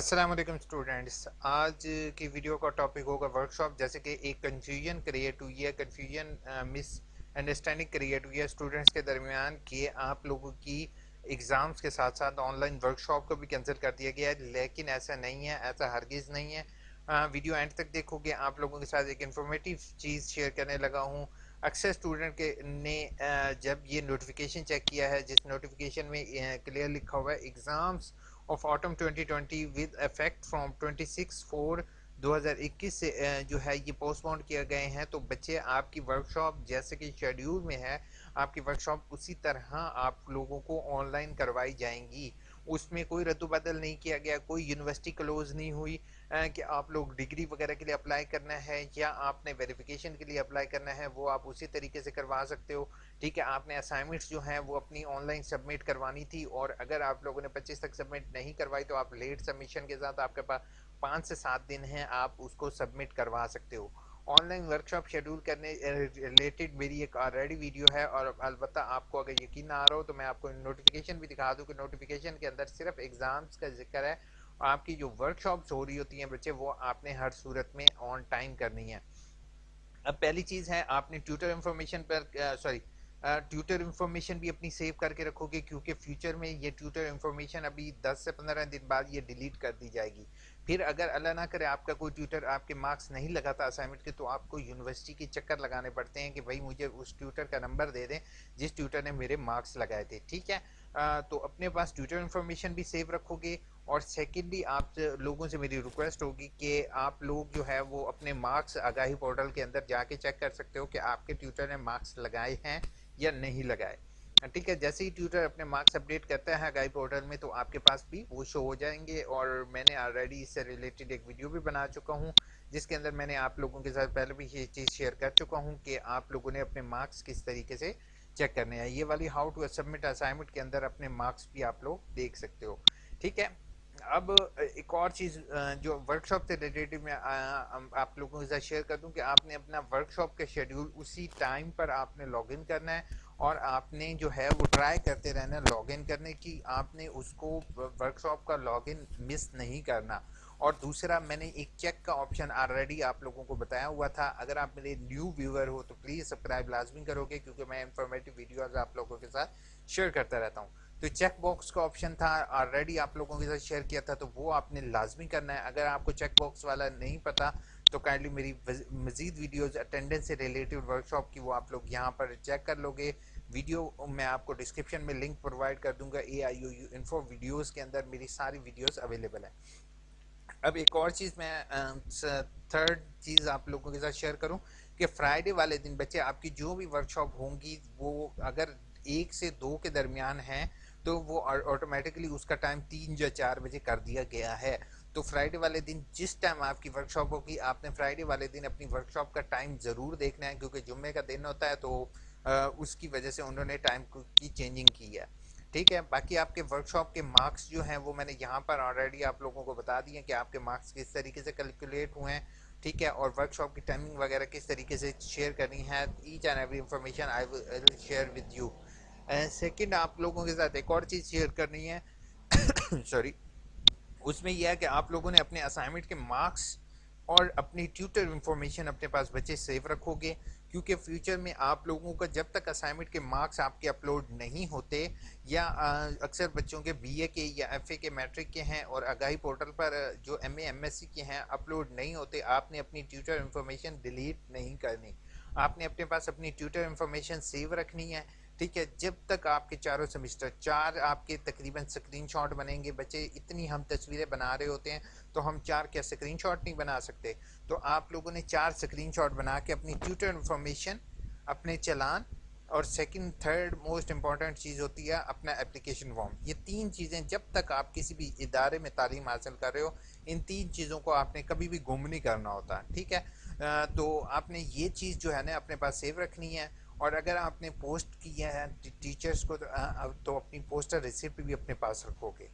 अस्सलाम वालेकुम स्टूडेंट्स। आज की वीडियो का टॉपिक होगा वर्कशॉप। जैसे कि एक कन्फ्यूजन क्रिएट हुई है, मिस अंडरस्टैंडिंग क्रिएट हुई है स्टूडेंट्स के दरमियान कि आप लोगों की एग्ज़ाम्स के साथ साथ ऑनलाइन वर्कशॉप को भी कैंसिल कर दिया गया है, लेकिन ऐसा नहीं है, ऐसा हरगिज़ नहीं है। वीडियो एंड तक देखोगे, आप लोगों के साथ एक इन्फॉर्मेटिव चीज़ शेयर करने लगा हूँ। अक्सर स्टूडेंट के ने जब ये नोटिफिकेशन चेक किया है, जिस नोटिफिकेशन में क्लियर लिखा हुआ है exams of autumn 2020 with effect from 26/4/2021 से जो है ये पोस्टपोन किए गए हैं, तो बच्चे आपकी वर्कशॉप जैसे कि शेड्यूल में है, आपकी वर्कशॉप उसी तरह आप लोगों को ऑनलाइन करवाई जाएंगी। उसमें कोई रद्द-बदल नहीं किया गया, कोई यूनिवर्सिटी क्लोज नहीं हुई कि आप लोग डिग्री वगैरह के लिए अप्लाई करना है या आपने वेरिफिकेशन के लिए अप्लाई करना है, वो आप उसी तरीके से करवा सकते हो। ठीक है, आपने असाइनमेंट्स जो हैं वो अपनी ऑनलाइन सबमिट करवानी थी, और अगर आप लोगों ने 25 तक सबमिट नहीं करवाई तो आप लेट सबमिशन के साथ आपके पास 5 से 7 दिन हैं, आप उसको सबमिट करवा सकते हो। ऑनलाइन वर्कशॉप शेड्यूल करने रिलेटेड मेरी एक ऑलरेडी वीडियो है, और अलबत्ता आपको अगर यकीन ना आ रहा हो तो मैं आपको नोटिफिकेशन भी दिखा दूँ कि नोटिफिकेशन के अंदर सिर्फ एग्ज़ाम्स का जिक्र है। आपकी जो वर्कशॉप्स हो रही होती हैं बच्चे, वो आपने हर सूरत में ऑन टाइम करनी है। अब पहली चीज़ है, आपने ट्यूटर इन्फॉर्मेशन पर ट्यूटर इन्फॉर्मेशन भी अपनी सेव करके रखोगे, क्योंकि फ्यूचर में ये ट्यूटर इन्फॉर्मेशन अभी 10 से 15 दिन बाद ये डिलीट कर दी जाएगी। फिर अगर अल्लाह ना करे आपका कोई ट्यूटर आपके मार्क्स नहीं लगाता असाइनमेंट के, तो आपको यूनिवर्सिटी के चक्कर लगाने पड़ते हैं कि भाई मुझे उस ट्यूटर का नंबर दे दें जिस ट्यूटर ने मेरे मार्क्स लगाए थे। ठीक है, तो अपने पास ट्यूटर इन्फॉर्मेशन भी सेव रखोगे। और सेकेंडली आप लोगों से मेरी रिक्वेस्ट होगी कि आप लोग जो है वो अपने मार्क्स आगाही पोर्टल के अंदर जाके चेक कर सकते हो कि आपके ट्यूटर ने मार्क्स लगाए हैं या नहीं लगाए। ठीक है, जैसे ही ट्यूटर अपने मार्क्स अपडेट करता है आगाही पोर्टल में, तो आपके पास भी वो शो हो जाएंगे। और मैंने ऑलरेडी इससे रिलेटेड एक वीडियो भी बना चुका हूँ, जिसके अंदर मैंने आप लोगों के साथ पहले भी ये चीज़ शेयर कर चुका हूँ कि आप लोगों ने अपने मार्क्स किस तरीके से चेक करने हैं। ये वाली हाउ टू सबमिट असाइनमेंट के अंदर अपने मार्क्स भी आप लोग देख सकते हो। ठीक है, अब एक और चीज़ जो वर्कशॉप से रिलेटेड मैं आप लोगों के साथ शेयर कर दूं कि आपने अपना वर्कशॉप का शेड्यूल उसी टाइम पर आपने लॉगिन करना है, और आपने जो है वो ट्राई करते रहना है लॉगिन करने की। आपने उसको वर्कशॉप का लॉगिन मिस नहीं करना। और दूसरा, मैंने एक चेक का ऑप्शन ऑलरेडी आप लोगों को बताया हुआ था। अगर आप मेरे न्यू व्यूअर हो तो प्लीज़ सब्सक्राइब लाजमी करोगे, क्योंकि मैं इंफॉर्मेटिव वीडियोज़ आप लोगों के साथ शेयर करता रहता हूँ। तो चेक बॉक्स का ऑप्शन था, ऑलरेडी आप लोगों के साथ शेयर किया था, तो वो आपने लाजमी करना है। अगर आपको चेक बॉक्स वाला नहीं पता तो काइंडली मेरी मजीद वीडियोस अटेंडेंस से रिलेटेड वर्कशॉप की वो आप लोग यहाँ पर चेक कर लोगे। वीडियो मैं आपको डिस्क्रिप्शन में लिंक प्रोवाइड कर दूंगा, AIOU इन्फो वीडियोस के अंदर मेरी सारी वीडियोस अवेलेबल है। अब एक और चीज़ मैं थर्ड चीज़ आप लोगों के साथ शेयर करूं कि फ्राइडे वाले दिन बच्चे आपकी जो भी वर्कशॉप होंगी, वो अगर 1 से 2 के दरमियान है तो वो ऑटोमेटिकली उसका टाइम 3 या 4 बजे कर दिया गया है। तो फ्राइडे वाले दिन जिस टाइम आपकी वर्कशॉप होगी, आपने फ्राइडे वाले दिन अपनी वर्कशॉप का टाइम ज़रूर देखना है, क्योंकि जुम्मे का दिन होता है, तो उसकी वजह से उन्होंने टाइम की चेंजिंग की है। ठीक है, बाकी आपके वर्कशॉप के मार्क्स जो हैं वो मैंने यहाँ पर ऑलरेडी आप लोगों को बता दिए कि आपके मार्क्स किस तरीके से कैलकुलेट हुए हैं। ठीक है, और वर्कशॉप की टाइमिंग वगैरह किस तरीके से शेयर करनी है, each and every information I will share with you. Second, आप लोगों के साथ एक और चीज़ शेयर करनी है सॉरी, उसमें यह है कि आप लोगों ने अपने असाइनमेंट के मार्क्स और अपनी ट्यूटर इन्फॉर्मेशन अपने पास बच्चे सेव रखोगे, क्योंकि फ्यूचर में आप लोगों का जब तक असाइनमेंट के मार्क्स आपके अपलोड नहीं होते, या अक्सर बच्चों के BA के या FA के मैट्रिक के हैं और आगाही पोर्टल पर जो MA MSc के हैं अपलोड नहीं होते, आपने अपनी ट्यूटर इन्फॉर्मेशन डिलीट नहीं करनी। आपने अपने पास अपनी ट्यूटर इन्फॉर्मेशन सेव रखनी है। ठीक है, जब तक आपके चारों सेमिस्टर 4 आपके तकरीबन स्क्रीनशॉट बनेंगे बच्चे, इतनी हम तस्वीरें बना रहे होते हैं, तो हम 4 क्या स्क्रीनशॉट नहीं बना सकते। तो आप लोगों ने 4 स्क्रीनशॉट बना के अपनी ट्यूटर इन्फॉर्मेशन, अपने चालान, और सेकंड थर्ड मोस्ट इंपॉर्टेंट चीज़ होती है अपना एप्लीकेशन फॉर्म। ये 3 चीज़ें जब तक आप किसी भी इदारे में तालीम हासिल कर रहे हो, इन 3 चीज़ों को आपने कभी भी गुम नहीं करना होता। ठीक है, तो आपने ये चीज़ जो है ना अपने पास सेव रखनी है। और अगर आपने पोस्ट किया है टीचर्स को, तो अपनी पोस्टर रिसिप्ट भी अपने पास रखोगे।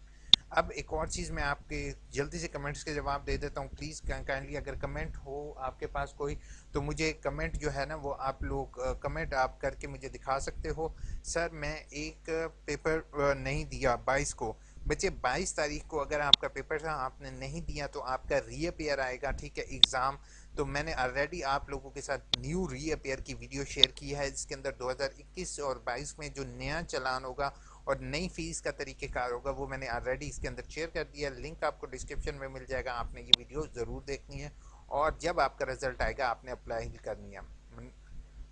अब एक और चीज़ मैं आपके जल्दी से कमेंट्स के जवाब दे देता हूँ। प्लीज़ काइंडली अगर कमेंट हो आपके पास कोई, तो मुझे कमेंट जो है ना वो आप लोग कमेंट आप करके मुझे दिखा सकते हो। सर मैं एक पेपर नहीं दिया 22 को, बच्चे 22 तारीख को अगर आपका पेपर था आपने नहीं दिया तो आपका री अपेयर आएगा, ठीक है, एग्ज़ाम। तो मैंने ऑलरेडी आप लोगों के साथ न्यू री अपेयर की वीडियो शेयर की है, जिसके अंदर 2021 और 22 में जो नया चालान होगा और नई फीस का तरीक़ेकार होगा वो मैंने ऑलरेडी इसके अंदर शेयर कर दिया। लिंक आपको डिस्क्रिप्शन में मिल जाएगा, आपने ये वीडियो ज़रूर देखनी है और जब आपका रिजल्ट आएगा आपने अप्लाई करनी है।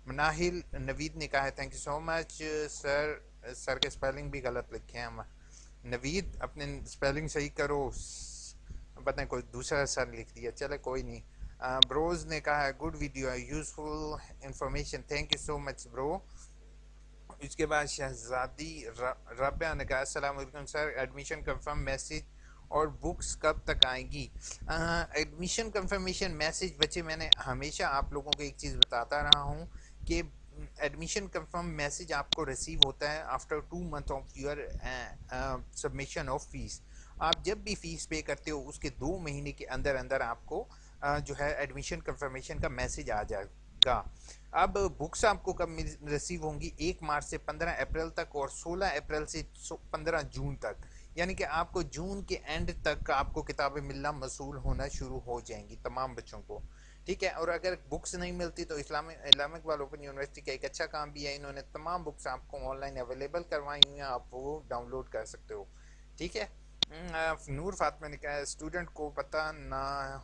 मनाहिल नवीद ने कहा है thank you so much sir, sir के स्पेलिंग भी गलत लिखे हैं हम। नवीद अपने स्पेलिंग सही करो, पता नहीं कोई दूसरा सर लिख दिया, चले कोई नहीं। ब्रोज ने कहा है good video useful information, thank you so much bro. इसके बाद शहजादी रबिया ने कहा अस्सलाम वालेकुम सर, एडमिशन कंफर्म मैसेज और बुक्स कब तक आएंगी? एडमिशन कंफर्मेशन मैसेज बच्चे मैंने हमेशा आप लोगों को एक चीज़ बताता रहा हूँ कि एडमिशन कंफर्म मैसेज आपको रिसीव होता है after 2 month of your submission of fees. आप जब भी फ़ीस पे करते हो उसके 2 महीने के अंदर अंदर आपको जो है एडमिशन कंफर्मेशन का मैसेज आ जाएगा। अब बुक्स आपको कब रिसीव होंगी? 1 मार्च से 15 अप्रैल तक और 16 अप्रैल से 15 जून तक, यानी कि आपको जून के एंड तक आपको किताबें मिलना मसूल होना शुरू हो जाएंगी तमाम बच्चों को, ठीक है। और अगर बुक्स नहीं मिलती तो इस्लामिक इकबाल ओपन यूनिवर्सिटी का एक अच्छा काम भी है, इन्होंने तमाम बुक्स आपको ऑनलाइन अवेलेबल करवाई हुई हैं, आप वो डाउनलोड कर सकते हो, ठीक है। नूर फातिमा ने कहा स्टूडेंट को पता ना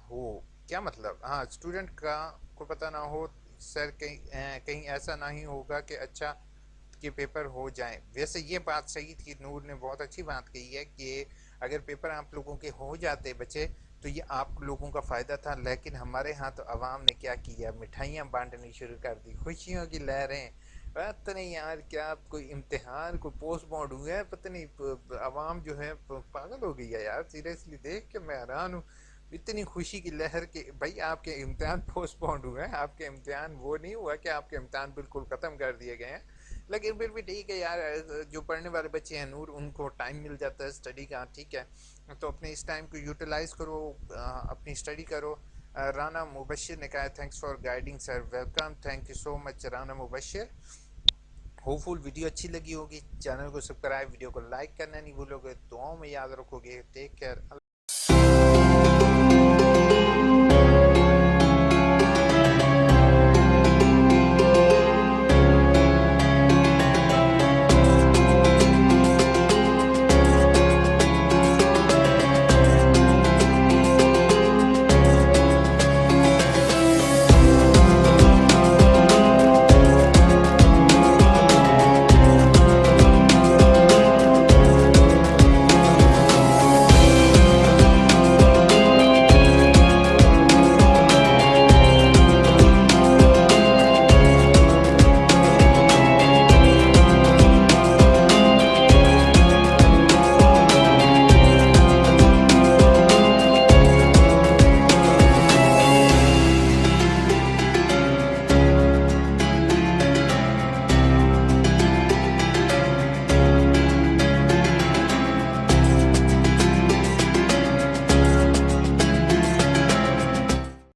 हो, क्या मतलब? हाँ, स्टूडेंट का को पता ना हो सर, कहीं ऐसा नहीं होगा कि अच्छा के पेपर हो जाएं। वैसे ये बात सही थी, नूर ने बहुत अच्छी बात कही है कि अगर पेपर आप लोगों के हो जाते बच्चे तो ये आप लोगों का फ़ायदा था, लेकिन हमारे यहाँ तो आवाम ने क्या किया, मिठाइयाँ बांटनी शुरू कर दी, खुशियों की लहरें। पता नहीं यार क्या कोई इम्तिहान कोई पोस्टपोन्ड हुआ है, पता नहीं आवाम जो है पागल हो गई है यार, सीरियसली देख के मैं हैरान हूँ। इतनी खुशी की लहर के भाई आपके इम्तिहान पोस्टपोन्ड हुए हैं, आपके इम्तिहान वो नहीं हुआ कि आपके इम्तिहान बिल्कुल ख़त्म कर दिए गए हैं, लेकिन फिर भी ठीक है यार, जो पढ़ने वाले बच्चे हैं नूर उनको टाइम मिल जाता है स्टडी का, ठीक है, तो अपने इस टाइम को यूटिलाइज़ करो, अपनी स्टडी करो। राना मुबशिर ने कहा thanks for guiding sir, welcome, thank you so much Rana Mubashir. Hopeful video अच्छी लगी होगी, चैनल को सब्सक्राइब, वीडियो को लाइक करना नहीं भूलोगे, दुआओं में याद रखोगे। Take care.